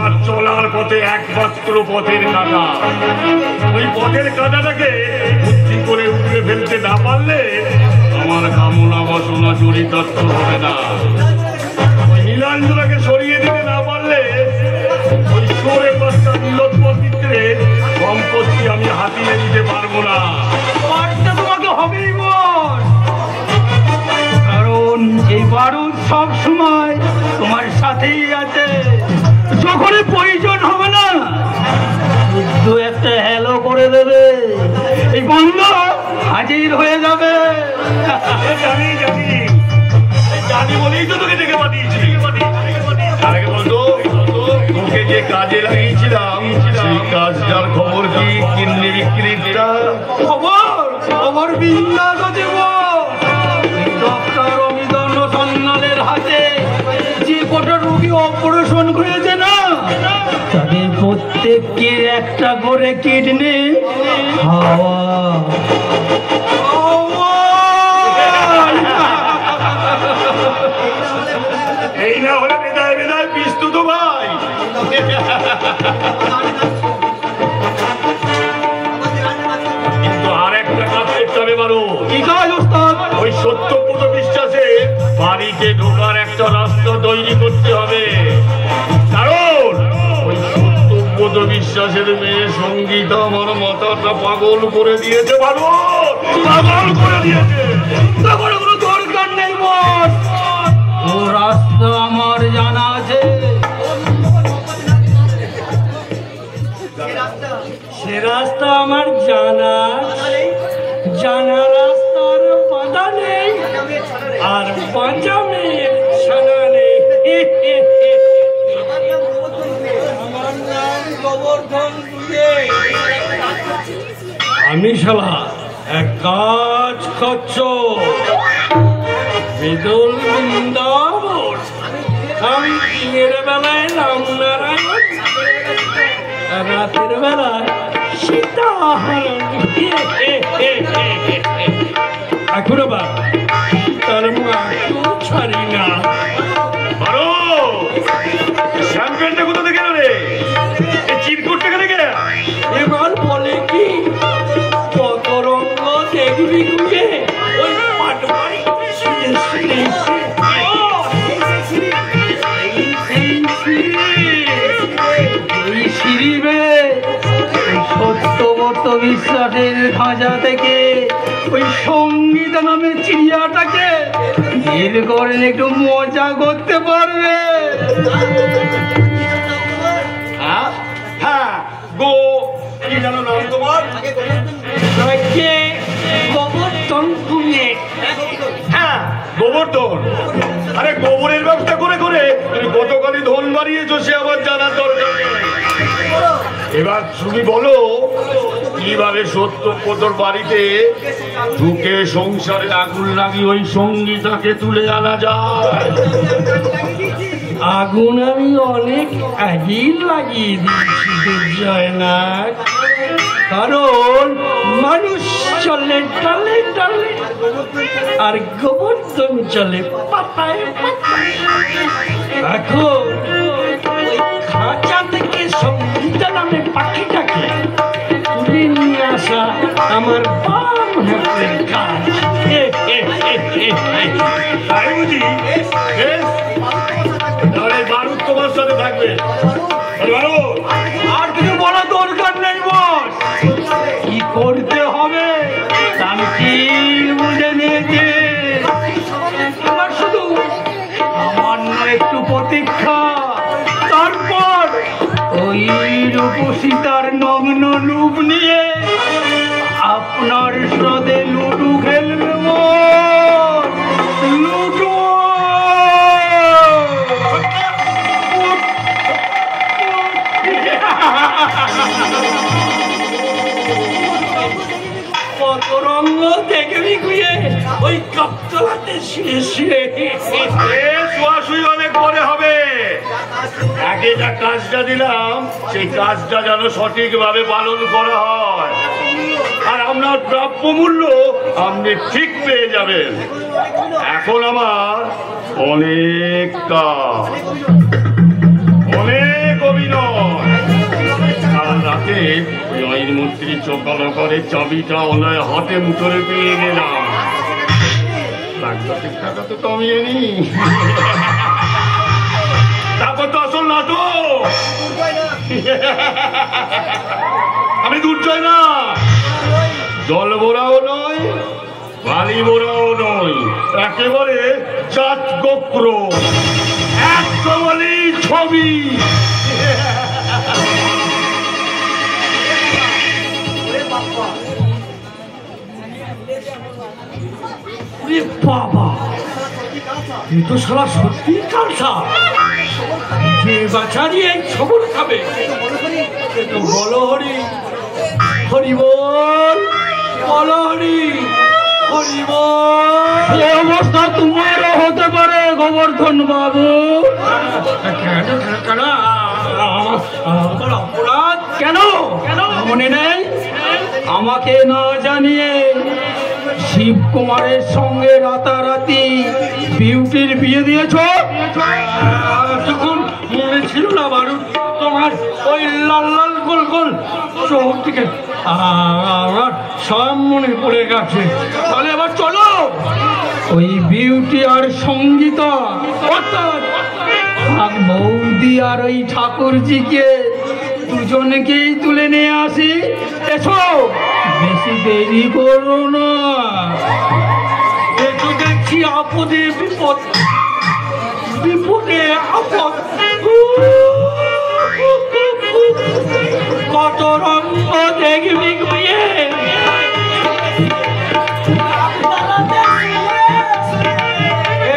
আর চলার পথে একমাত্র পথের কাঁটা, ওই পথের কাঁটাটাকে বুদ্ধি করে উপরে ফেলতে না পারলে আমার কামনা বাসনা চরিতার্থ হবে না। ওই নীলাঞ্জনাকে সরিয়ে দিতে না পারলে ওই সরে পাঁচটা নীলোৎপত্তিতে সম্পত্তি আমি হাতিয়ে দিতে পারবো না। তোমাকে হবেই বল, কারণ এই বারুদ সব সময় তোমার সাথেই আছে। যখন প্রয়োজন হবে না শুধু একটা হ্যালো করে দেবে, এই বন্ধ হাজির হয়ে যাবে। জানি জানি জানি বলেই তো তোকে ডেকে পাঠিয়েছি। বলতো তোকে যে কাজে লাগিয়েছিলাম সেই কাজটার খবর কি? কিডনি বিক্রিটা খবর বিন্দাস দেব। ডক্টর অমিতন্ন সন্ন্যালের হাতে যে কটা রোগী অপারেশন করেছে না, তাদের প্রত্যেকের একটা করে কিডনি হাওয়া। এই না হলে বেদায় বেদায় পিস্তু তো ভাই। কিন্তু আর একটা কাজ করতে হবে বারো। কি কাজ ওস্তাদ? ওই সত্যব্রত বিশ্বাসে বাড়িতে ঢোকার একটা রাস্তা তৈরি করতে হবে। কারণ ওই সত্যব্রত বিশ্বাসের মেয়ে সঙ্গীতা আমার মাথাটা পাগল করে দিয়েছে। বারো পাগল করে দিয়েছে। কোনো দরকার নেই বস, ও রাস্তা আমার জানা আছে। সে রাস্তা আমার জানা, জানা রাস্তার বাধা নেই আর বাঁচা মেয়ের ছানা নেই। আমার নাম গোবর্ধন দুলে। আমি শালা এক কাজ করছ বিদুল বৃন্দাবন। আমি দিনের বেলায় রাম নারায়ণ, রাতের বেলায় সীতাহরণ। এখনো বা তার মাকে ছাড়ি না। শ্যাম্পেনটা কোথা থেকে এলো রে? চিরকুটটা কেন গে? এবার বলে কি কত রঙ্গ দেখবি গুয়ে ওই পাটবাড়ি সত্যব্রত বিশ্বাসের খাঁচা থেকে ওই সঙ্গীত নামে চিড়িয়াটাকে বের করে একটু মজা করতে পারবে। হ্যাঁ গো কি জানো নাম তোমার? গোবর্ধন কুমিয়ে। হ্যাঁ গোবর্ধন। আরে গোবরের ব্যবসা করে করে তুমি গতকালই ধন বাড়িয়েছো, সে আবার জানার দরকার নেই। এবার তুমি বলো কিভাবে সত্যব্রতর বাড়িতে ঢুকে সংসারে আগুন লাগিয়ে ওই সঙ্গীতাকে তুলে আনা যায়? আগুন আমি অনেক আগেই লাগিয়ে দিয়েছি দুর্জয়নাথ, কারণ মানুষ চলে ডালে ডালে আর গোবর্ধন চলে পাতায় পাতায়। এখন ওই খাঁচা থেকে সঙ্গীতা নামে পাখিটাকে তুলে নিয়ে আসা আমার বাম হাতের কাজ। তাই বুঝি? বেশ, তাহলে বারুদ তোমার সাথে থাকবে। আর কিছু বলার দরকার নেই বস, কি করতে হবে আমি কি বুঝে নিয়েছি। আমার শুধু সামান্য একটু প্রতীক্ষা, তারপর ওই রূপসীতার নগ্ন রূপ নিয়ে আপনার স্রোতে লুডু খেলব। লুডু কত রঙ দেখবি গুয়ে ওই কপ্তলাতে শুয়ে শুয়ে। শোয়াশুই অনেক পরে হবে। আগে যা কাজটা দিলাম সেই কাজটা যেন সঠিকভাবে পালন করা হয়, আর আপনার প্রাপ্য মূল্য আপনি ঠিক পেয়ে যাবেন। এখন আমার অনেক কাজ, অনেক অভিনয়। করে ওই আইনমন্ত্রী চোখালো করে চাবিটা ওনার হাতে মুঠোরে পেয়ে গেলাম। সাংঘাতিক টাকা তো কমিয়ে নি। তারপর তো আসল না তো আমি দুর্জয় না, জল ভরাও নয়, বালি ভরাও নয়, একেবারে চাঁদ গোপ্র একবারই ছবি। বাবা এ তো সারা সত্যি কালসা, যে বাচ্চারি এই খবর খাবে। বলো হরি হরি বল, বলো হরি হরি বল। এই অবস্থা তোমারও হতে পারে গোবর্ধন বাবু। কেন আমার অপরাধ কেন মনে নেই? আমাকে না জানিয়ে শিব কুমারের সঙ্গে রাতারাতি বিউটির বিয়ে দিয়েছ। তখন মনে ছিল না বারু তোমার ওই লাল লাল গোল গোল চোখ থেকে আমার সব মনে পড়ে গেছে। তাহলে এবার চলো ওই বিউটি আর সঙ্গীতা অর্থাৎ বৌদি আর ওই ঠাকুরজিকে দুজনকেই তুলে নিয়ে আসি। এসো, বেশি দেরি করো না। একটু দেখছি আপদে বিপদ, বিপদে আপদ, কত রঙ্গ দেখবি বিয়ে।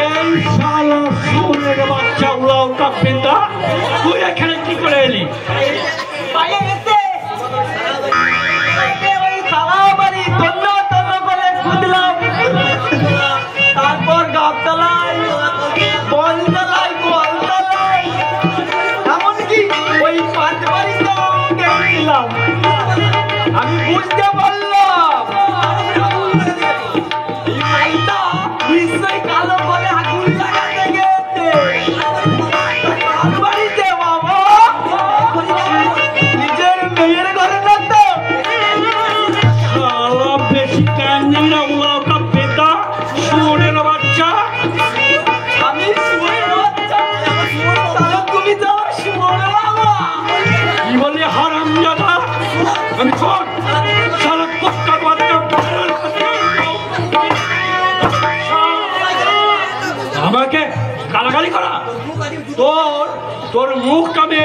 এই শালা সুরের বাচ্চা উড়াও কাপিতা, তুই এখানে কি করে এলি? তারপর গাবতলায়, বলতলায়, গোয়ালতলায়, এমনকি ওই পাঁচবাড়িতেও গেছিলাম। আমি বুঝতে পারলাম নিশ্চয়ই কালো বলে আগুন লাগাতে গেছে পাঁচবাড়িতে। বাবা নিজের মেয়ের ঘরে না তো বেশি কান্দি না উড়াও কাপেতা শুয়োরের বাচ্চা। আমি শুয়োরের বাচ্চা? তুমি তো শুয়োরের বাবা। কি বলি হারামজাদা? আমি শোন সারা কষ্টার বাচ্চা আমাকে গালাগালি করা। তোর মুখটা আমি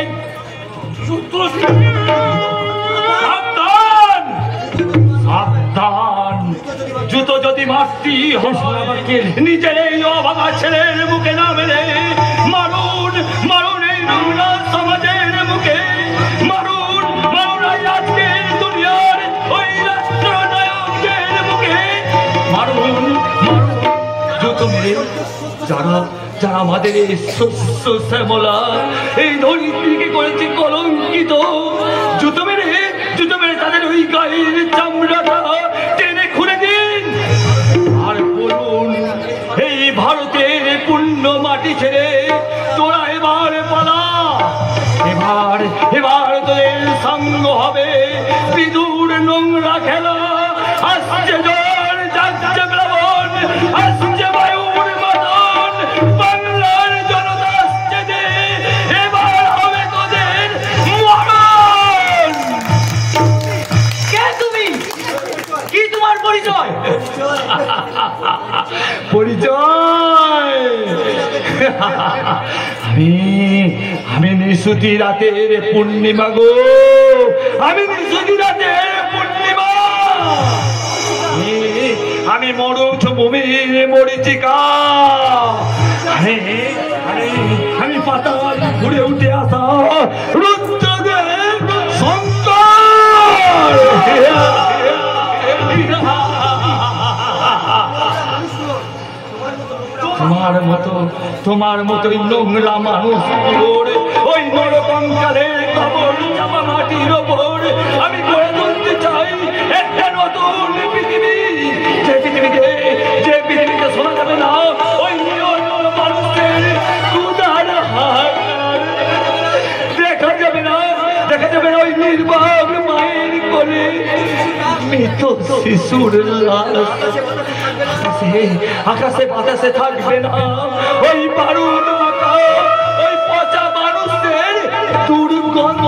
সাবধান সাবধান, জুতো যদি মারতি আমাকে নিজের এই অভাগা ছেলের মুখে না মেলে মারুন, মারুন এই নোংরা সমাজের মুখে, মারুন, মারুন আজকের দুনিয়ার ওই রাষ্ট্রনায়কের মুখে, মারুন, মারুন জুতো মেরে যারা যারা আমাদের এই শস্য শ্যামলা এই ধরিত্রীকে করেছে কলঙ্কিত। জুতো মেরে তাদের ওই গায়ের চামড়াটা টেনে খুলে দিন। আর বলুন এই ভারতের পুণ্য মাটি ছেড়ে তোরা এবার পালা। এবার তোদের সঙ্গ হবে বিদুর নোংরা খেলা। আসছে জ্বর, যাচ্ছে প্লাবন, আসছে বায়ুর মদন, বাংলার জনতা আসছে যে এবার হবে তোদের মরণ। কে তুমি? কি তোমার পরিচয়? পরিচয় আমি নিশুতি রাতের পূর্ণিমা গো, আমি নিশুতি রাতের পূর্ণিমা। আমি মরুচ ভূমির মরিচিকা। আমি পাতাল ঘুরে উঠে আসা রুদ্রদেব শঙ্কর। তোমার মতোই নোংরা মানুষ ওই নরকঙ্কালের কবর চাপা মাটির ওপর আমি গড়ে তুলতে চাই একটা নতুন পৃথিবী। যে পৃথিবীতে শোনা যাবে না ওই নিয়ম মানুষের কুদার হার, দেখা যাবে না ওই নির্বাক বলে মৃত শিশুর লাশ আকাশে বাতাসে থাকবে না। ওই বারুদ মাখা ওই পচা মানুষদের দুর্গন্ধ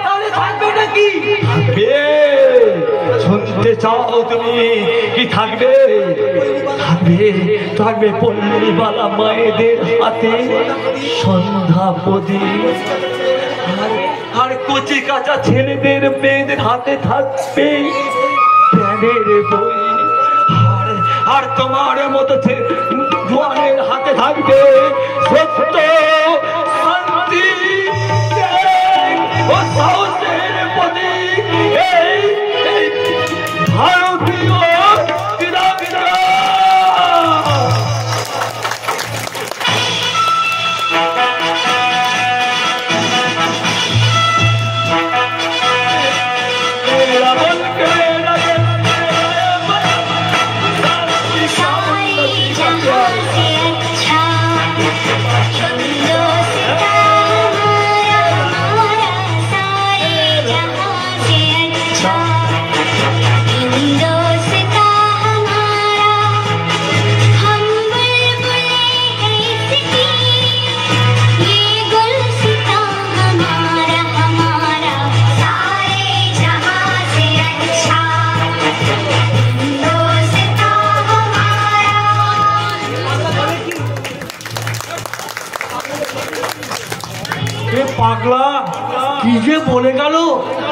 তাহলে থাকবে নাকি? শুনতে চাও তুমি কি থাকবে? থাকবে পল্লীবালা মায়েদের হাতে সন্ধ্যা প্রদীপ, আর কচি কাঁচা ছেলেদের মেয়েদের হাতে থাকবে জ্ঞানের বই, আর তোমার মতো জোয়ানের হাতে থাকবে সত্য, শান্তি ও সাহসের প্রতীক এই ভারতীয় ক্রীড়াবিদরা। পাগলা কি যে বলে গেল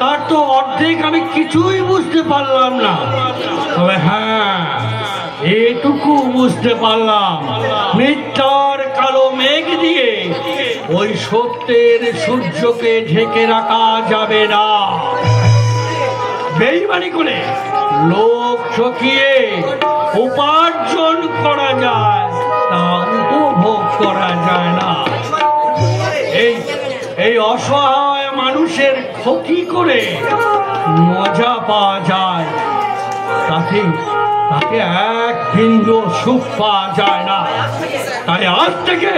তার তো অর্ধেক আমি কিছুই বুঝতে পারলাম না। তবে হ্যাঁ, এটুকু বুঝতে পারলাম, মিথ্যার কালো মেঘ দিয়ে ওই সত্যের সূর্যকে ঢেকে রাখা যাবে না। বেইমানি করে লোক ঠকিয়ে উপার্জন করা যায়, তা উপভোগ করা যায় না। এই অসহায় মানুষের ক্ষতি করে মজা পাওয়া যায়, তাতে এক বিন্দু সুখ পাওয়া যায় না। তাই আজ থেকে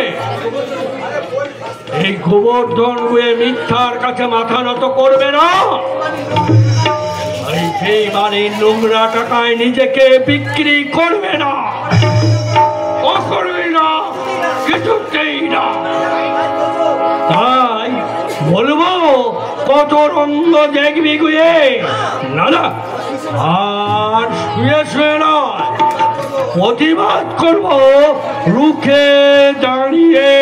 এই গোবর্ধন হয়ে মিথ্যার কাছে মাথা নত করবে না। এই বেইমানের নোংরা টাকায় নিজেকে বিক্রি করবে না, করবে না, কিছুতেই না। তাই বলবো কত রঙ্গ দেখবি গুয়ে না, আর শুয়ে শুয়ে নয়, প্রতিবাদ করবো রুখে দাঁড়িয়ে।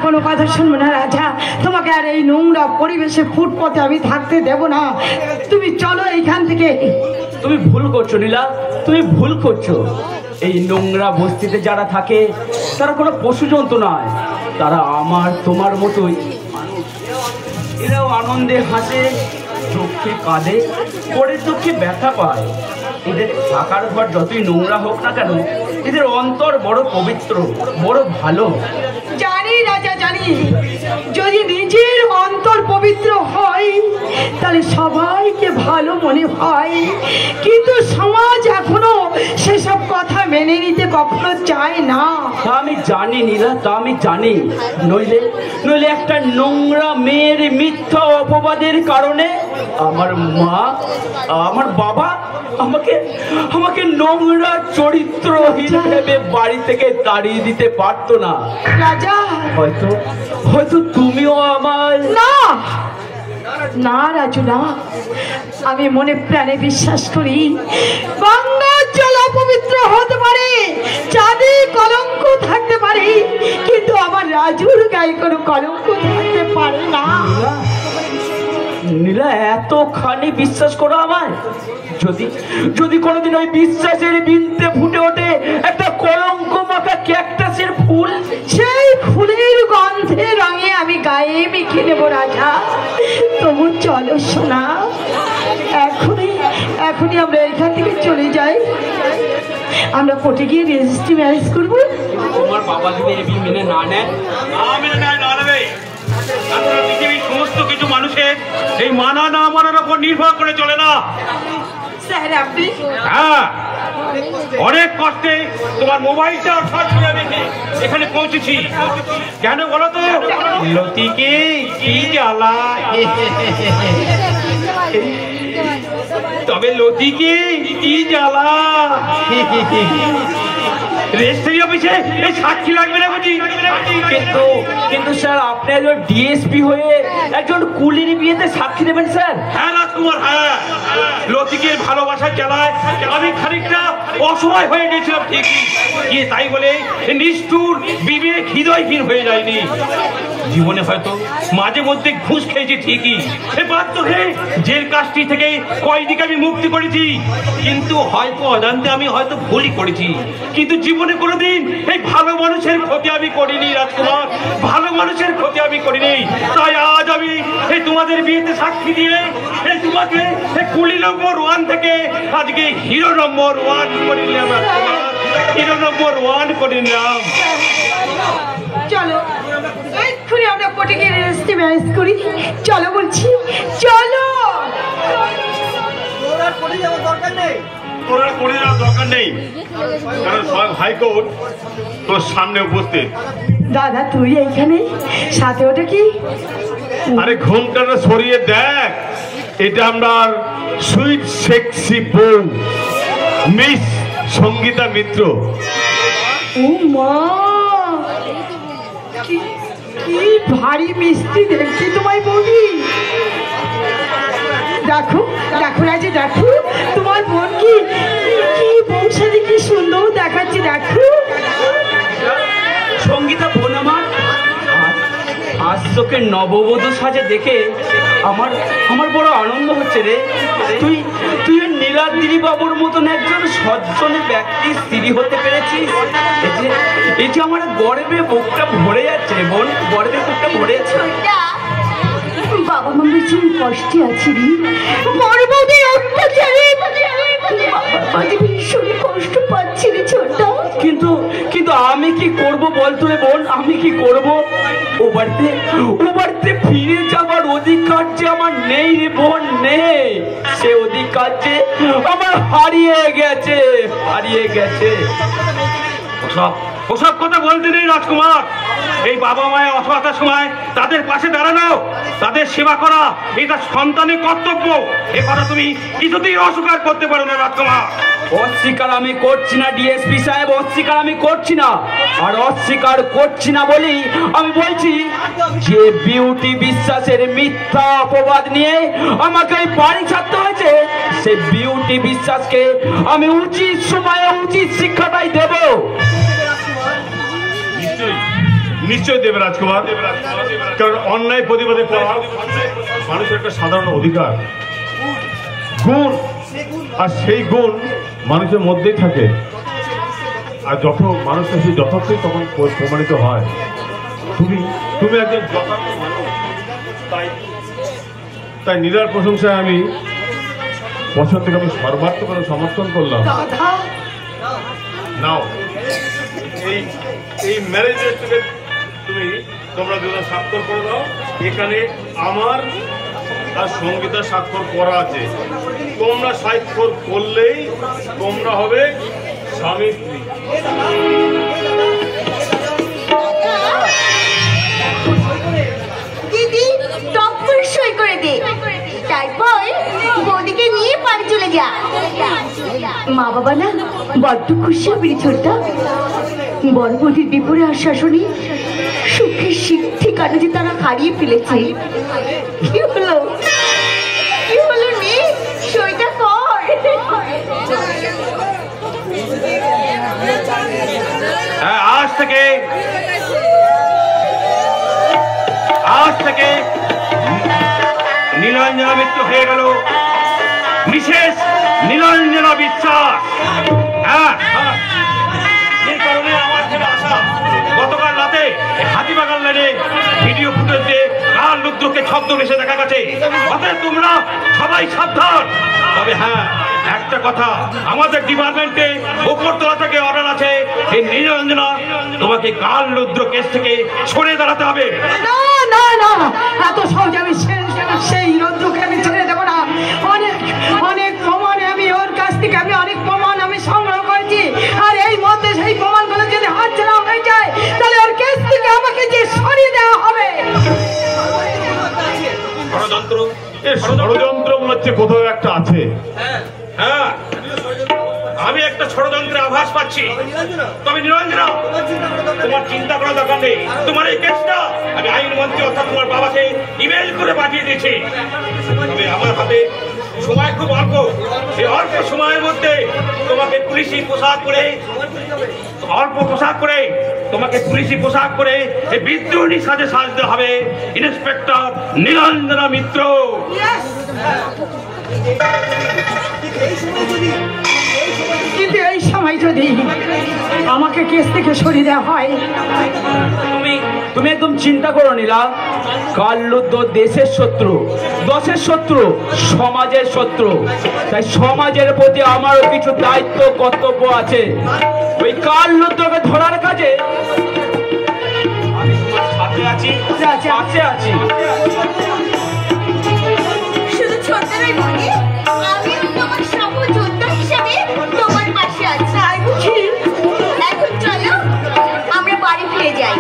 কোনো কথা শুনবো না রাজা, তোমাকে আর এই নোংরা পরিবেশে ফুটপথে আমি থাকতে দেব না। তুমি চলো এইখান থেকে। তুমি ভুল করছো নীলা, তুমি ভুল করছো। এই নোংরা বস্তিতে যারা থাকে তারা কোনো পশু জন্তু নয়, তারা আমার তোমার মতোই। এরাও আনন্দে হাসে, চোখে কাঁদে, পরে চোখে ব্যথা পায়। এদের থাকার ঘর যতই নোংরা হোক না কেন, এদের অন্তর বড় পবিত্র, বড় ভালো। জানি রাজা, জানি। যদি নিজের অন্তর পবিত্র হয় তাহলে সবাইকে ভালো মনে হয়, কিন্তু সমাজ এখনো সেসব কথা মেনে নিতে কখনো চায় না। তা আমি জানি নীলা, তা আমি জানি। নইলে একটা নোংরা মেয়ের মিথ্যা অপবাদের কারণে আমার মা, আমার বাবা আমাকে নোংরা চরিত্রহীন ভেবে বাড়ি থেকে তাড়িয়ে দিতে পারতো না। রাজা, হয়তো তুমিও আমার না রাজু, না। আমি মনে প্রাণে বিশ্বাস করি গঙ্গার জল অপবিত্র হতে পারে, চাঁদে কলঙ্ক থাকতে পারে, কিন্তু আমার রাজুর গায়ে কোনো কলঙ্ক থাকতে পারে না। নীলা, এতখানি বিশ্বাস করো আমায়? যদি কোনোদিন ওই বিশ্বাসের বিনতে ফুটে ওঠে একটা কলঙ্ক মাখা ক্যাকটাসের ফুল, সেই ফুলের গন্ধে রঙে আমি গায়ে মেখে নেবো রাজা। তবু চলো সোনা, এখনই আমরা এখান থেকে চলে যাই। আমরা কোর্টে গিয়ে রেজিস্ট্রি ম্যারেজ করবো। তোমার বাবা যদি এই মেনে না নেয়, পৃথিবীর সমস্ত কিছু মানুষের এই মানা না মানার উপর নির্ভর করে চলে না। স্যার আপনি হ্যাঁ, অনেক কষ্টে তোমার মোবাইলটা অর্থাৎ করে আমি এখানে পৌঁছেছি। কেন বলো তো? লতিকে কি জ্বালা, তবে লতিকে কি জ্বালা। রেজিস্ট্রি অফিসে এই সাক্ষী লাগবে না বুঝি? কিন্তু স্যার আপনি একজন ডিএসপি হয়ে একজন কুলির বিয়েতে সাক্ষী দেবেন স্যার? হ্যাঁ রাজকুমার, হ্যাঁ। লতিকের ভালোবাসার জ্বালায় আমি খানিকটা অসহায় হয়ে গেছিলাম ঠিকই, গিয়ে তাই বলে নিষ্ঠুর বিবেক হৃদয়হীন হয়ে যায়নি। জীবনে হয়তো মাঝে মধ্যে ঘুষ খেয়েছি ঠিকই, বাধ্য হয়ে জেল কাজটি থেকে কয়দিকে আমি মুক্তি করেছি, কিন্তু হয়তো অজান্তে আমি হয়তো ভুলই করেছি। কিন্তু জীবনে কোনোদিন এই ভালো মানুষের ক্ষতি আমি করিনি রাজকুমার, ভালো মানুষের ক্ষতি আমি করিনি। তাই আজ আমি এই তোমাদের বিয়েতে সাক্ষী দিয়ে এই তোমাকে এই কুলি নম্বর 1 থেকে আজকে হিরো নম্বর 1 করে নিলাম রাজকুমার, হিরো নম্বর 1 করে নিলাম। চলো এক্ষুনি আমরা কোর্টে গিয়ে রেজিস্ট্রি ম্যারেজ করি। চলো বলছি, চলো। তোর আর করে যাওয়ার দরকার নেই, কারণ হাইকোর্ট তোর সামনে উপস্থিত। দাদা তুই এইখানে, সাথে ওটা কি? আরে ঘুমটাটা সরিয়ে দেখ, এটা আমরা সুইট সেক্সি বউ মিস সঙ্গীতা মিত্র। ও মা, কি ভারী মিষ্টি দেখছি তোমায় বৌদি। দেখো দেখো রাজে, দেখো তোমার বোন কি বউর সাথে কি সুন্দর দেখাচ্ছে। দেখো সঙ্গীতা বোন আমার, আজ তোকে নববধূ সাজে দেখে আমার বড় আনন্দ হচ্ছে রে। তুই নীলাদ্রি বাবুর মতন একজন সজ্জন ব্যক্তির স্ত্রী হতে পেরেছিস। এই যে আমার গর্বে বুকটা ভরে যাচ্ছে রে বোন, গর্বে বুকটা ভরে যাচ্ছে। বাবা মামির যে কষ্টে আছি রে, বড় বৌদির অত্যাচারে ভীষণ কষ্ট পাচ্ছি রে ছোটটা। কিন্তু আমি কি করব বলতো রে বোন, আমি কি করব? ও বাড়িতে ফিরে যাবার অধিকার যে আমার নেই রে বোন, নেই। সে অধিকার যে আমার হারিয়ে গেছে। ওসব কথা বলতে নেই রাজকুমার। এই বাবা মায়ের অসহায়তার সময় তাদের পাশে দাঁড়ানো, তাদের সেবা করা, এটা সন্তানের কর্তব্য। এ কথা তুমি কিছুতেই অস্বীকার করতে পারো না রাজকুমার। অস্বীকার আমি করছি না ডিএসপি সাহেব, অস্বীকার আমি করছি না। আর অস্বীকার করছি না বলি আমি বলছি যে বিউটি বিশ্বাসের মিথ্যা অপবাদ নিয়ে আমাকে এই বাড়ি ছাড়তে হয়েছে, সে বিউটি বিশ্বাসকে আমি উচিত সময়ে উচিত শিক্ষাটাই দেব। নিশ্চয় দেবে রাজকুমার, কারণ অন্যায় প্রতিবাদে করা মানুষের একটা সাধারণ অধিকার, গুণ, আর সেই গুণ মানুষের মধ্যেই থাকে। আর যখন মানুষ সেই যথার্থই তখন প্রমাণিত হয়। তুমি একজন যথার্থ মানুষ, তাই নীলার প্রশংসায় আমি বছর থেকে আমি সর্বাত্মক সমর্থন করলাম। নাও এই ম্যারেজ রেজিস্ট্রিতে তোমরা দুজন স্বাক্ষর করে দাও। এখানে আমার আর সঙ্গীতা স্বাক্ষর করা আছে। তোমরা স্বাক্ষর করলেই তোমরা হবে স্বামী স্ত্রী। দিদি টপ করে সই করে দে, তারপর বৌদিকে নিয়ে বাড়ি চলে যা। মা বাবা না বড্ড খুশি হবে ছোটটা। বড় বৌদির বিপরে আর শাসনে সুখের ঠিকানা যে তারা হারিয়ে ফেলেছে। কি হলো নে, সইটা কর। আজ থেকে নীলাঞ্জনা মিত্র হয়ে গেল মিসেস নীলাঞ্জনা বিশ্বাস। এই কারণে আমার ছেলে আসা গতকাল রাতে হাতিবাগান লাইনে ভিডিও ফুটেজে কাল লুদ্রকে ছদ্মবেশে দেখা গেছে। অতএব তোমরা সবাই সাবধান। তবে হ্যাঁ, একটা কথা, আমাদের ডিপার্টমেন্টে উপরতলা থেকে অর্ডার আছে, এই নীলাঞ্জনা তোমাকে কাল লুদ্র কেস থেকে সরে দাঁড়াতে হবে। না না না, এত সহজে আমি সেই রৌদ্রকে ষড়যন্ত্র ষড়যন্ত্র মনে হচ্ছে কোথাও একটা আছে। হ্যাঁ, আমি একটা ষড়যন্ত্রের আভাস পাচ্ছি। তবে নিরঞ্জনা, তোমার চিন্তা করার দরকার নেই। তোমার এই কেসটা আমি আইন মন্ত্রী অর্থাৎ তোমার বাবাকে ইমেল করে পাঠিয়ে দিয়েছি। তবে আমার হাতে সময় খুব অল্প। এই অল্প সময়ের মধ্যে তোমাকে পুলিশি পোশাক পরে এই বিদ্রোহী সাজতে হবে ইন্সপেক্টর নীলাঞ্জনা মিত্র। কিন্তু এই সময় যদি আমাকে কেস থেকে সরিয়ে দেওয়া হয়, তুমি একদম চিন্তা করো নীলা। কাল্লুদ্ধ দেশের শত্রু, দশের শত্রু, সমাজের শত্রু। তাই সমাজের প্রতি আমারও কিছু দায়িত্ব কর্তব্য আছে। ওই কাল্লুদ্ধকে ধরার কাজে আমি তোমার সাথে আছি, পাশে আছি। শুধু ছোট্ট নয় বলি, আমিও তোমার সহযোদ্ধা হিসাবে তোমার পাশে আছি। এখন চলো আমরা বাড়ি ফিরে যাই।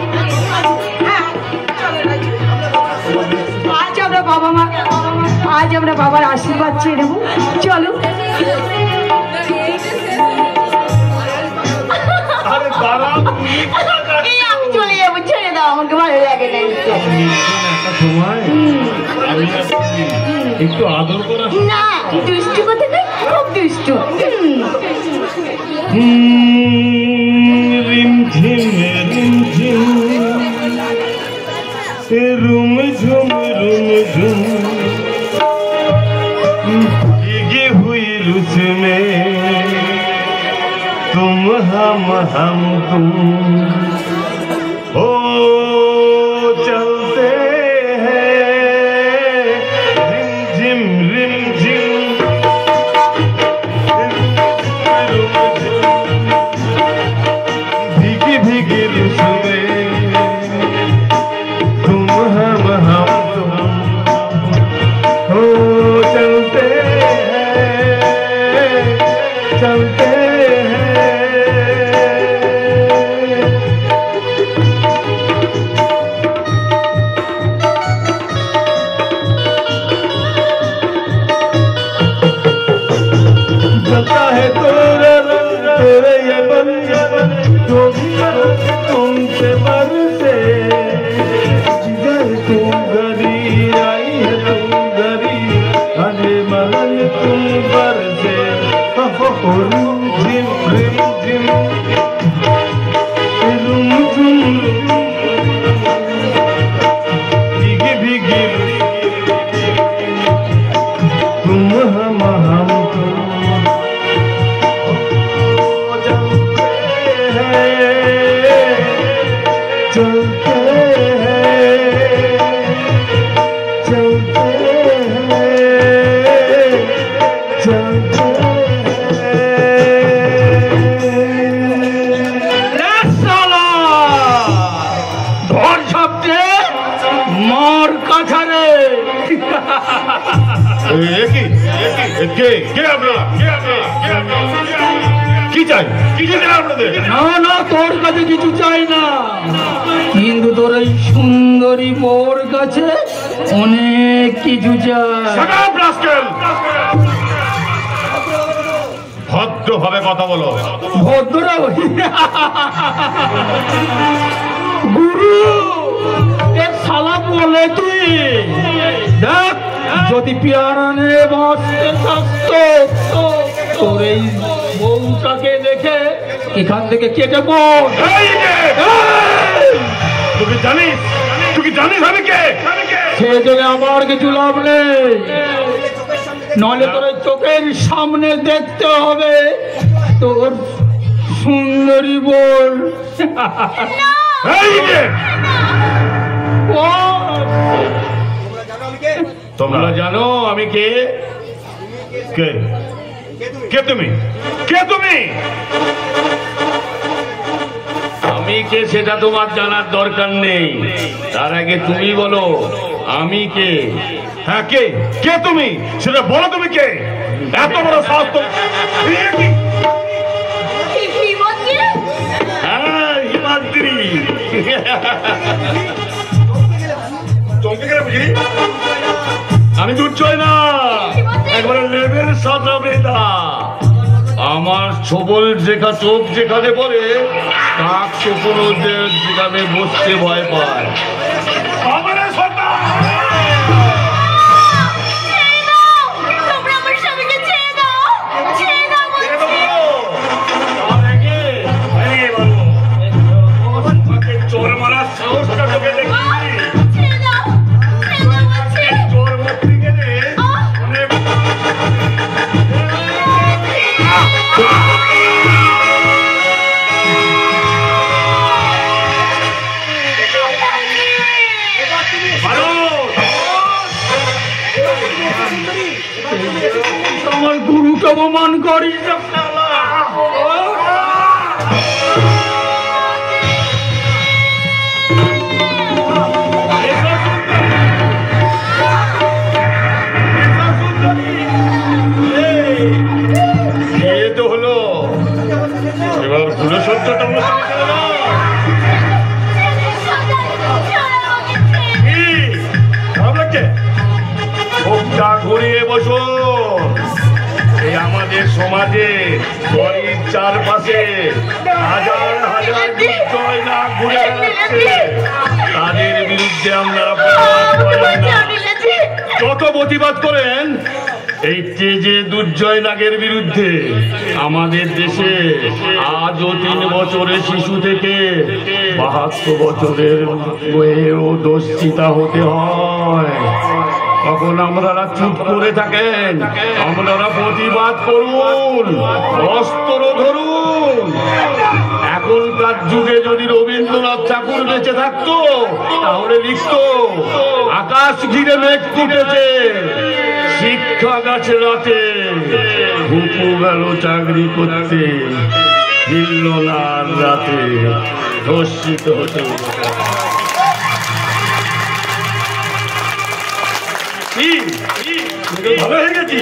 আজ আমরা বাবার আশীর্বাদ চেয়ে নেবো। চলো। আরে দাঁড়াও, এই আমি চলে যাবো, ছেড়ে দাও, আমাকে ভালো লাগে না। আমি একটু আদর করা। না, দুষ্টু কথা নয়, খুব দুষ্টু। রিমঝিম রিমঝিম রুম ঝুম भीगी हुई रुझ में तुम हम तुम हो चलते हैं रिमझिम रिमझिम भीगी भीगी रुझ में तुम हम तुम हो चलते हैं जलता है तेरे ये बन जो भी तुमसे बरसे जिधर तुम गरी आई है तुम गरी अरे महल तुम बरसे रिम रिम रिम रुम झुम भीगी भीगी तुम हम तुम चलते কি চাই আপনাদের? না তোর কাছে কিছু চাই না, কিন্তু তোর এই সুন্দরী মোর কাছে অনেক কিছু চাই। ভদ্রভাবে কথা বলো। ভদ্ররা গুরু এক শালা বলে তুই দেখ, যদি পিয়ারানে বসতে থাকতো তোর এই বউটাকে দেখে এখান থেকে কেটে পড়। তুই জানিস আমি কে? সে জন্য আমার কিছু লাভ নেই, নইলে তোর চোখের সামনে দেখতে হবে তোর সুন্দরী বল। তোমরা জানো আমি কে? কে কে তুমি? কে তুমি? আমি কে সেটা তোমার জানার দরকার নেই। তার আগে তুমি বলো আমি কে? হ্যাঁ কে? কে তুমি সেটা বলো। তুমি কে? এত বড় সাহস তো? হ্যাঁ হিমাদ্রি। চমকে গেলে বুঝি? আমি দুর্জয় না, একবারে লেভেল সাদা বেদা। আমার ছবল যেখা চোখ যেখানে পড়ে কাক শুকনো যেখানে বসতে ভয় পায়। চোর মারার সাহসটা তোকে দেখি। আমার গুরুকে অপমান করি। তো হলো এবার ভুলে সত্যটা ঘুরিয়ে বসো। এই আমাদের সমাজে বাড়ির চারপাশে হাজার হাজার দুর্জয় না ঘুরে বেড়াচ্ছে, তাদের বিরুদ্ধে আপনারা যত প্রতিবাদ করেন এই তেজে দুর্জয় নাগের বিরুদ্ধে আমাদের দেশে আজও 3 বছরের শিশু থেকে 72 বছরের বয়েও দোষিতা হতে হয়। তখন আপনারা চুপ করে থাকেন, আপনারা প্রতিবাদ করুন, অস্ত্র ধরুন। এখনকার যুগে যদি রবীন্দ্রনাথ ঠাকুর বেঁচে থাকতো তাহলে লিখতো, আকাশ ঘিরে মেঘ ফুটেছে, শিক্ষা গাছে রাতে, ভুপু গেল চাকরি করতে, ফিরল না রাতে, ধর্ষিত হতে। ভালো হয়ে গেছি।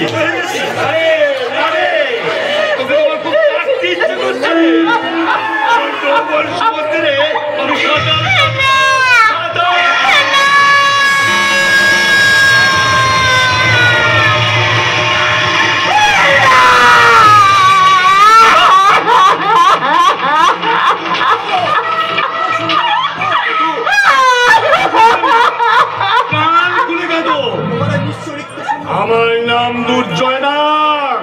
আমার নাম দুর্জয় নাগ,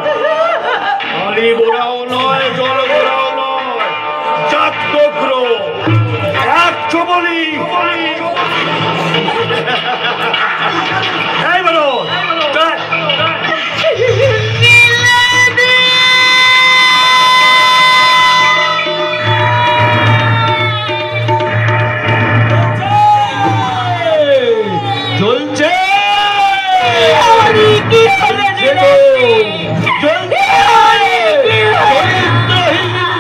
আলি বোড়াও নয়, জল বোড়াও নয়, জাত গোত্র এক ছবলি। এই বলো চলছে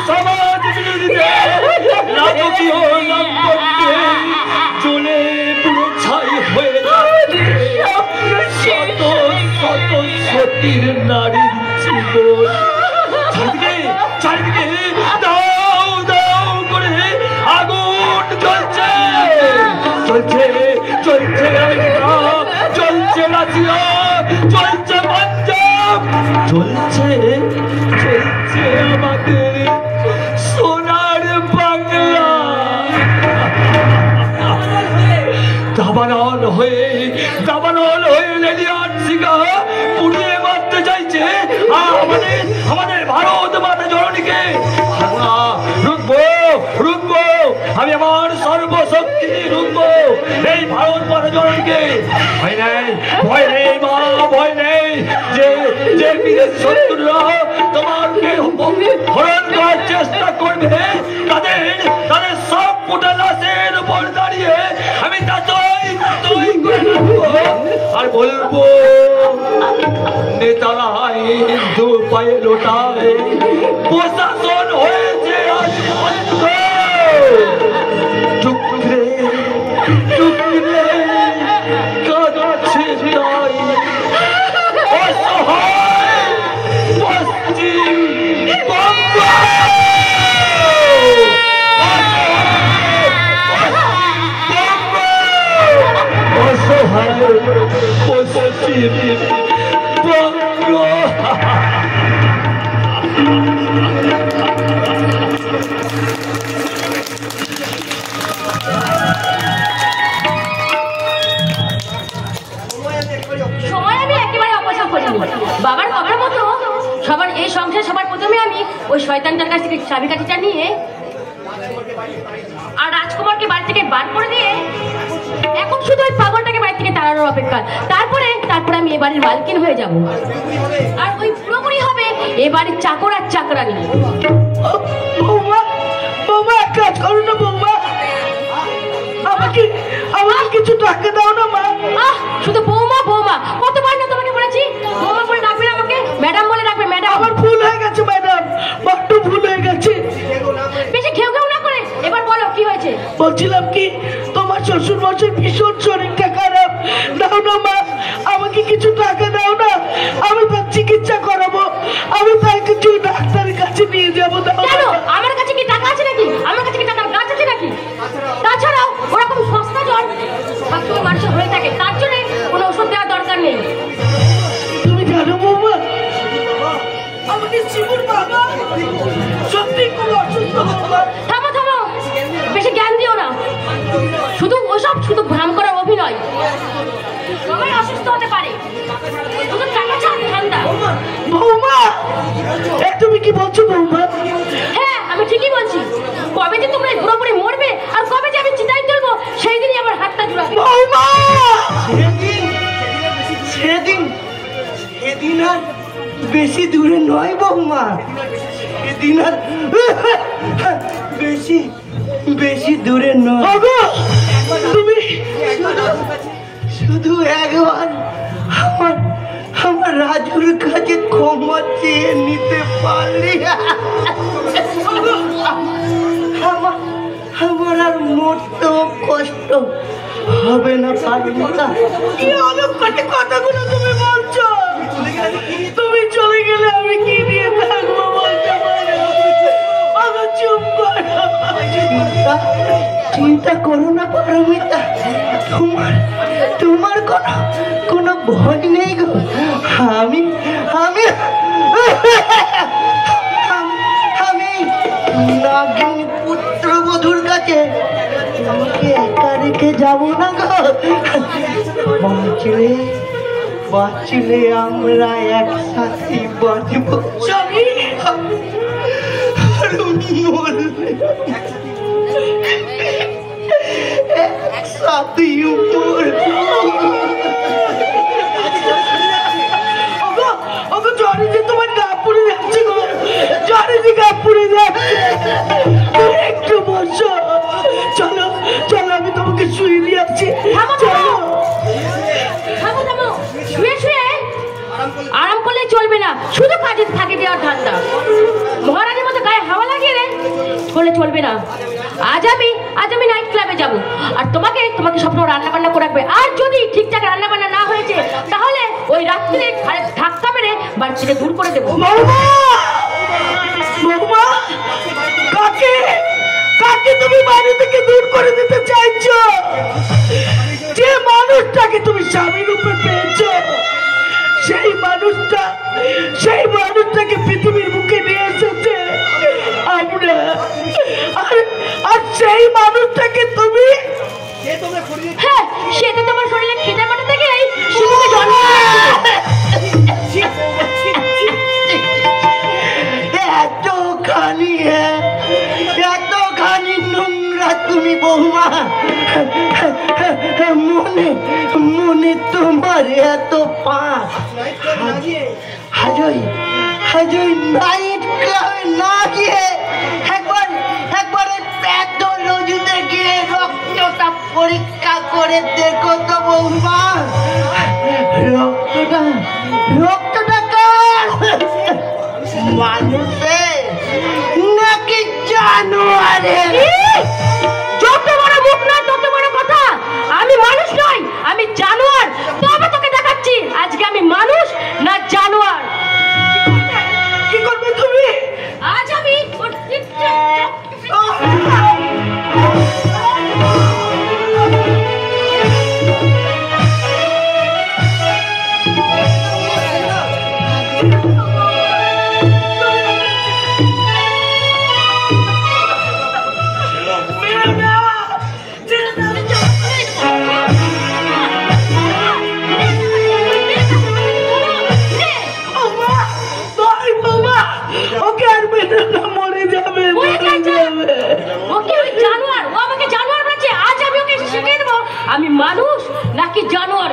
সমাজ বিরোধীতে রাজকীয় চলে পুরো ছাই হয়ে শত শত সতীর নারীর জীবন চারিদিকে দাও দাও করে আগুন জ্বলছে চলছে চলছে চলছে রাজিয়া চলছে পাঞ্জাব চলছে চলছে আমাদের সোনার বাংলা দাবানল হয়ে লেলিয়ান সিংহা পুড়িয়ে মারতে চাইছে আমাদের ভারত মাতা জননীকে। রুখবো রুখবো, আমি আমার সর্বশক্তি রুখবো এই ভারত মাতা জননীকে। ভয় নেই ভয় নেই মা, ভয় নেই যে যে বিদেশি শত্রুরা তোমাকে হরণ করার চেষ্টা করবে, তাদের সব কোটা লাশের উপর দাঁড়িয়ে আমি তা তৈ করে রাখবো আর বলবো, নেতারা দু পায়ে লোটায়, প্রশাসন হয়েছে আজ বন্ধ। টুকরে টুকরে কাঁদছে তাই অসহায় পশ্চিম বঙ্গ। অসহায় পশ্চিম সময় আমি একেবারে অপচয় করিনি। বাবার বাবার মতো সবার এই সংসার সবার প্রথমে আমি ওই শয়তানটার কাছ থেকে চাবিকাঠিটা নিয়ে আর রাজকুমারকে বাড়ি থেকে বার করে দিয়ে এখন শুধু ওই পাগলটাকে বাড়ি থেকে তাড়ানোর অপেক্ষা। তারপরে আমি এ বাড়ির মালকিন হয়ে যাব আর ওই পুরোপুরি হবে এ বাড়ির চাকর আর চাকরানি। বৌমা বৌমা এক কাজ করো না বৌমা, আমাকে কিছু টাকা দাও না মা। শুধু বৌমা বৌমা কতবার না তোমাকে বলেছি বৌমা বলে ডাকবে না, আমাকে ম্যাডাম বলে ডাকবে। ম্যাডাম আমার ভুল হয়ে গেছে ম্যাডাম, বড্ড ভুল হয়ে গেছে। বেশি ঘেউ ঘেউ না করে এবার বলো কি হয়েছে। বলছিলাম কি তোমার শ্বশুর মশাই ভীষণ শরীরটা খারাপ, দাও না মা আমাকে কিছু টাকা দাও না, আমি তার চিকিৎসা করাবো, আমি তাই কিছু ডাক্তারের কাছে নিয়ে যাবো। দাও কেন আমার কাছে কি টাকা আছে নাকি? আমার কাছে কি টাকার গাছ আছে নাকি? তাছাড়াও ওরকম সস্তা জ্বর সবসময় মানুষের হয়ে থাকে, তার জন্য কোনো ওষুধ দেওয়ার দরকার নেই। তুমি জানো বৌমা আমাকে শিবুর বাবা সত্যি খুব অসুস্থ। থামো থামো, বেশি জ্ঞান দিও না, শুধু ভ্রাম করার অভিনয়। সবাই অসুস্থ হতে পারে, শুধু টাকা ছাড় ঠান্ডা। বৌমা তুমি কি বলছো বৌমা? হ্যাঁ আমি ঠিকই বলছি। কবে যে তোমরা পুরোপুরি মরবে আর কবে যে আমি চিতায় তুলবো সেই দিনই আমার হাতটা জুড়াবে। বৌমা সেদিন আর বেশি দূরে নয় বৌমা, সেদিন আর বেশি দূরে নয়। তুমি শুধু একবার আমার রাজুর কাছে ক্ষমা চেয়ে নিতে পারলি আমার আর মরতেও কষ্ট হবে না। কি অলক্ষণে কথাগুলো তুমি বলছো? তুমি চলে গেলে আমি কি নিয়ে থাকবো বলতে পারো? চুপ করো, চিন্তা করো না পারমিতা, তোমার কোনো ভয় নেই গো। আমি নাগিনী পুত্রবধূর কাছে তোমাকে একা রেখে যাবো না গো। বাঁচলে আমরা একসাথে বাঁচবো, একসাথে উপর। জ্বরে যে তোমার গা পুড়ে যাচ্ছে গো, জ্বরে যে গা পুড়ে যাচ্ছে, একটু বসো। চলো আমি তোমাকে শুয়ে দিয়ে আসছি। চলো আরাম করলে চলবে না, শুধু কাজে থাকে দেওয়ার ধান্দা। মহারাজের মতো গায়ে হাওয়া লাগিয়ে করলে চলবে না। আজ আমি নাইট ক্লাবে যাব আর তোমাকে স্বপ্ন রান্না বান্না করে রাখবে। আর যদি ঠিকঠাক রান্না বান্না না হয়েছে তাহলে ওই রাত্রে ঘরে ধাক্কা মেরে বাড়ি থেকে দূর করে দেবো। কাকে তুমি বাড়ি থেকে দূর করে দিতে চাইছো? যে মানুষটাকে তুমি স্বামী রূপে পেয়েছো সেই মানুষটাকে পৃথিবীর বুকে নিয়ে এসেছে আমরা, আর সেই মানুষটাকে তুমি হ্যাঁ সেটা তোমার শরীরে খিদে পাঠাতে গেলেই শিশুকে জন্ম এতখানি নোংরা তুমি বৌমা, মনে তোমার এত পাঁচ হাজই নাইট ক্লাবে না গিয়ে একবার প্যাথোলজিতে গিয়ে রক্তটা পরীক্ষা করে দেখো তো বৌমা। রক্তটা কার? মানুষের নাকি জানোয়ারের? যত বড় মুখ নয় তত বড় কথা। আমি মানুষ নই, আমি জানোয়ার। তবে তোকে দেখাচ্ছি আজকে আমি মানুষ না জানোয়ার। কি করবে তুমি? আজ আমি আমি মানুষ নাকি জানোয়ার?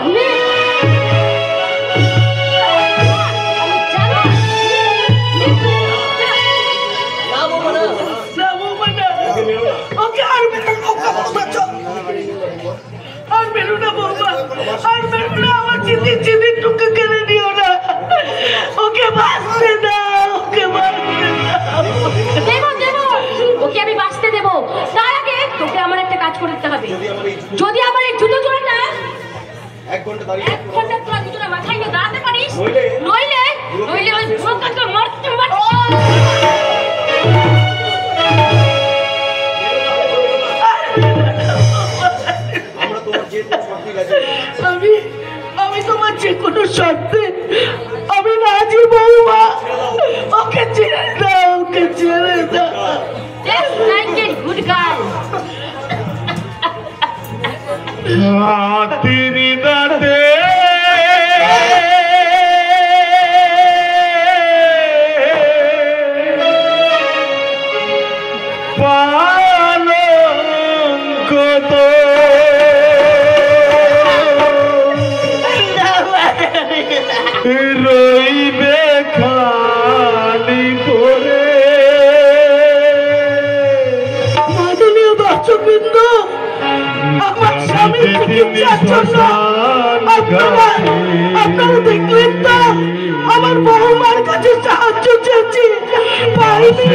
আর বেরো না বৌমা, আর বেরো না, আমার চিঠির টুকু কেড়ে নিও না, ওকে বাঁচতে দাও, ওকে বাঁচতে দাও। ওকে আমি বাঁচতে দেবো, তার আগে তোকে আমার একটা কাজ করতে হবে। যদি আমার এই জুতো জোড়াটা 1 ঘন্টা তোরা দুজনে মাথায় নিয়ে দাঁড়াতে পারিস, নইলে ওই ব্রোকারকে মারতে আমি তোমার যে কোনো শর্তে আমি রাজি বৌমা, ওকে ছেড়ে দাও, ওকে ছেড়ে দাও। Good girl. হাতির দাঁতে পালঙ্ক তো রইবে খালি করে। মাননীয় দর্শকবৃন্দ, আমার স্বামীর চিকিৎসার জন্য আপনারা দেখলেন তো, আমার বৌমার কাছে সাহায্য চেয়েছি, পাইনি।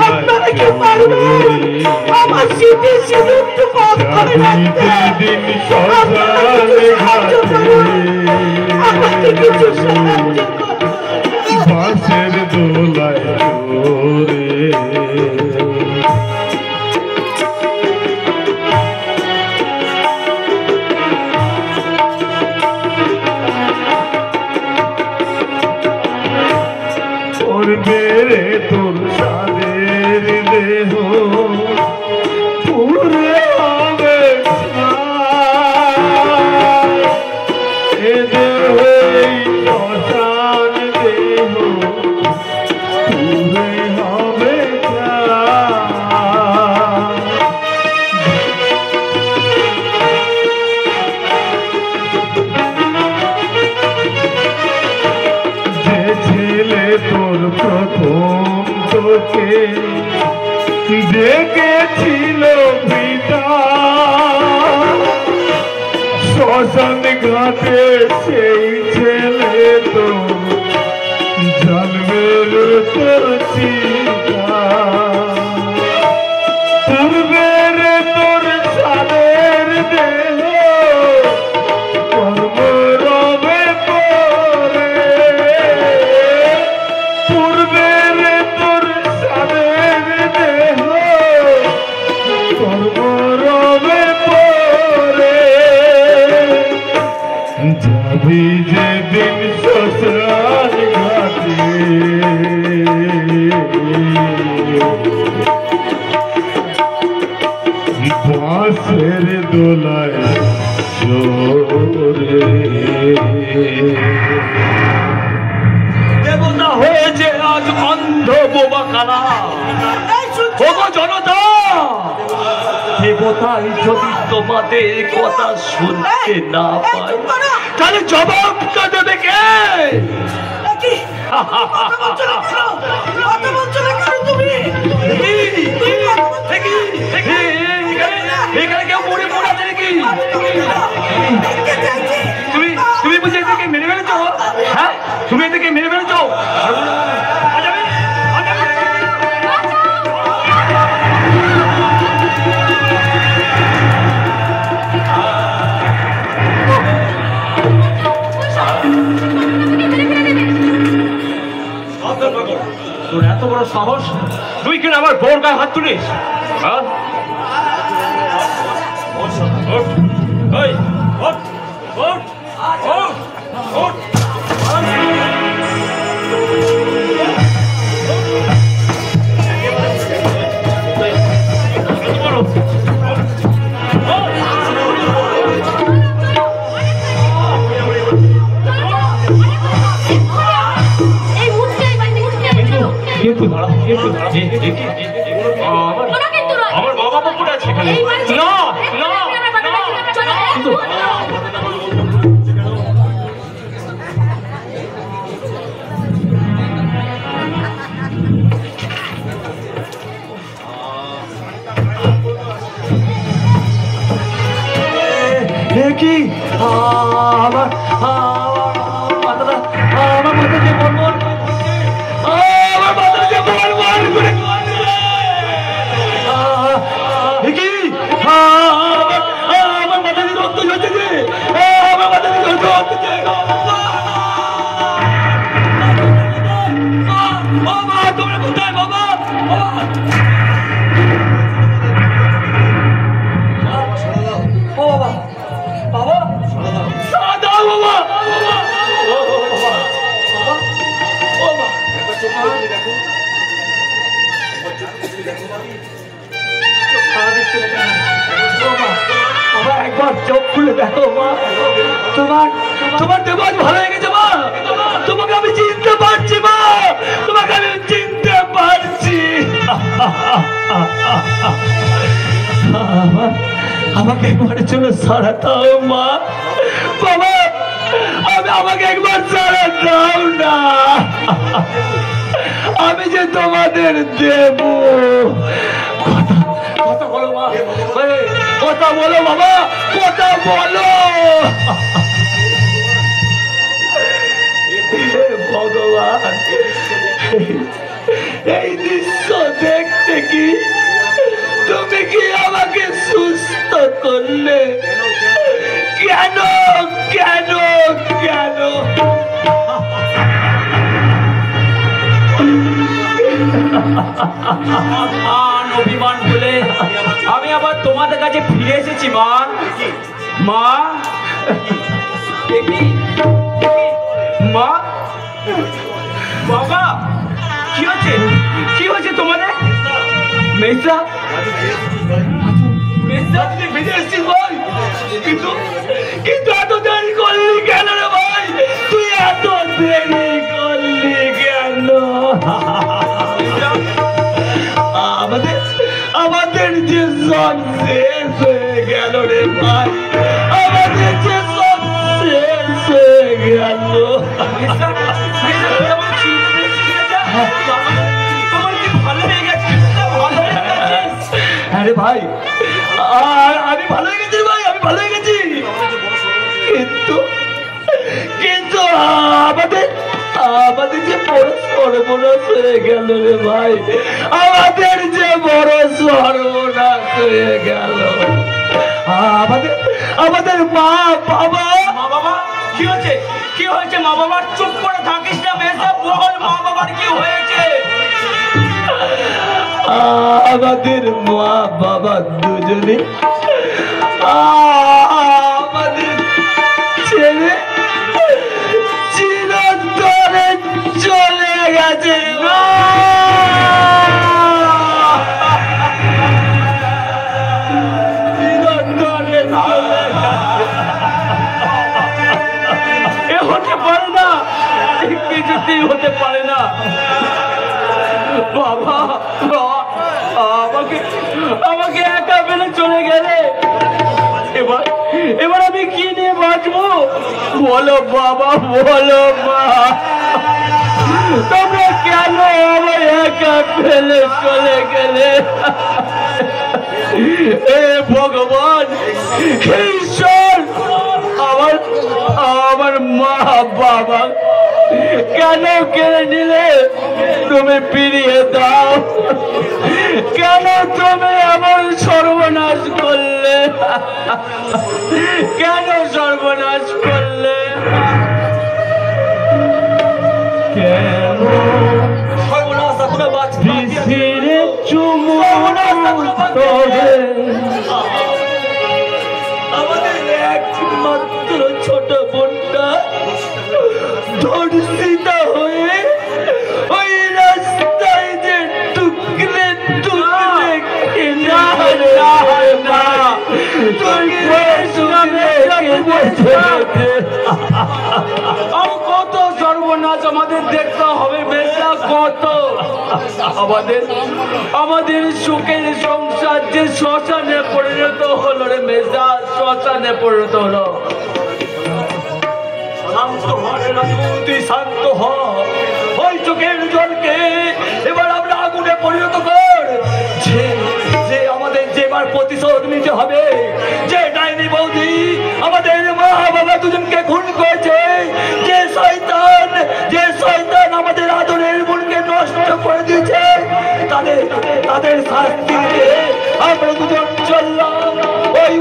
আপনারা কি পারবেন আমার শীতে সিঁদুরটু কম করে রাখতে? আপনারা কিছু সাহায্য করুন, আমাকে কিছু সাহায্য করুন। বাঁশের দোলায় চোরে বেড়ে তোর সাদের দেহ পুরে হবে এ দেহ শ্মশান দেহ পুরে হবে যে ছেলে তোর প্রথম তোকে দেখেছিল পিতা শ্মশান ঘাটে, সেই ছেলে তো জন্মের তোর চিতা। পূর্বের তোর সাদের দেহ কর্ম রবে পরে, পূর্বের তোর সাদের দেহ কর্ম রবে পরে। যাবি যেদিন শ্মশান ঘাটে বাঁশের দোলায় চোরে। দেবতা হয়েছে আজ অন্ধ বোবা কানা। ওগো জনতা, দেবতাই যদি তোমাদের কথা শুনতে না পায়, তাহলে জবাবটা দেবে কে? এখানে কেউ মরে মরে আছে নাকি? তুমি বুঝে এদেরকে মেরে ফেলেছো? হ্যাঁ, তুমি এদেরকে মেরে ফেলেছো? তোর এত বড় সাহস, তুই কিনা আমার বোর গায়ে হাত তুলিস? আমার বাবা পুকুর আছে এখানে। না কি আমার মাথা যে বলবল আমার মাথা যে বলবল করে কি আমার মাথা যে রক্ত ঝরছে আমার মাথা যে রক্ত হচ্ছে বাবা তোমরা কোথায় বাবা একবার চোখ খুলে দেখো মা তোমার দেবাজ ভালো হয়ে গেছে মা তোমাকে আমি চিনতে পারছি মা তোমাকে আমি চিনতে পারছি আমাকে একবার জন্য সারা দাও মা বাবা আমাকে একবার সারা দাও না আমি যে তোমাদের দেব কথা বলো মা কথা বলো বাবা কথা বলো ভগবান এই দৃশ্য দেখতে কি তুমি কি আমাকে সুস্থ করলে কেন কেন কেন অভিমান বলে আমি আবার তোমাদের কাছে ফিরে এসেছি মা মা মা বাবা কি হচ্ছে তোমাদের মেসা তুই ফিরে এসেছিস ভাই কিন্তু এত দেরি করলি কেন রে ভাই তুই এত দেরি করলি কেন আমাদের যে সব শেষ হয়ে গেল রে ভাই আমাদের যে সব শেষ হয়ে গেল আরে ভাই আমি ভালো হয়ে গেছি ভাই আমি ভালো হয়ে গেছি কিন্তু আমাদের যে বড় সর্বনাশ হয়ে গেল রে ভাই আমাদের যে বড় সর্বনাশ হয়ে গেল আমাদের মা বাবা কি হয়েছে মা বাবার চুপ করে থাকিস না মেয়েটা বল মা বাবার কি হয়েছে আমাদের মা বাবা দুজনে আমাদের ছেলে চিরতরে চলে গেছে হতে পারে না কিছুতেই হতে পারে না বাবা আমাকে একা ফেলে চলে গেলে এবার আমি কি নিয়ে বাঁচবো বলো বাবা বলো মা তোমরা কেন আমায় একা ফেলে চলে গেলে হে ভগবান ঈশ্বর আমার মা বাবা কেন কেড়ে নিলে তুমি ফিরিয়ে দাও কেন তুমি আমার সর্বনাশ করলে কেন সর্বনাশ করলে কেন ফিরে চুমু আমাদের একমাত্র ছোট বোনটা ধর্ষিতা হয়ে ওই রাস্তায় যে টুকরে আমি কত সর্ব সর্বনাশ আমাদের দেখতে হবে বেশা কত। আমাদের সুখের সংসার যে শ্মশানে পরিণত হলো রে মেজা, শ্মশানে পরিণত হলো। শান্ত হ তুই, শান্ত হ। ওই চোখের জলকে এবার আমরা আগুনে পরিণত কর। যে আমাদের যেবার প্রতিশোধ নিতে হবে। যে ডাইনি বৌদি আমাদের মা বাবা দুজনকে খুন করেছে, যে শয়তান আমাদের আদরের বোনকে নষ্ট করে দিয়েছে, তাদের শাস্তি আমরা দুজন চললাম ওই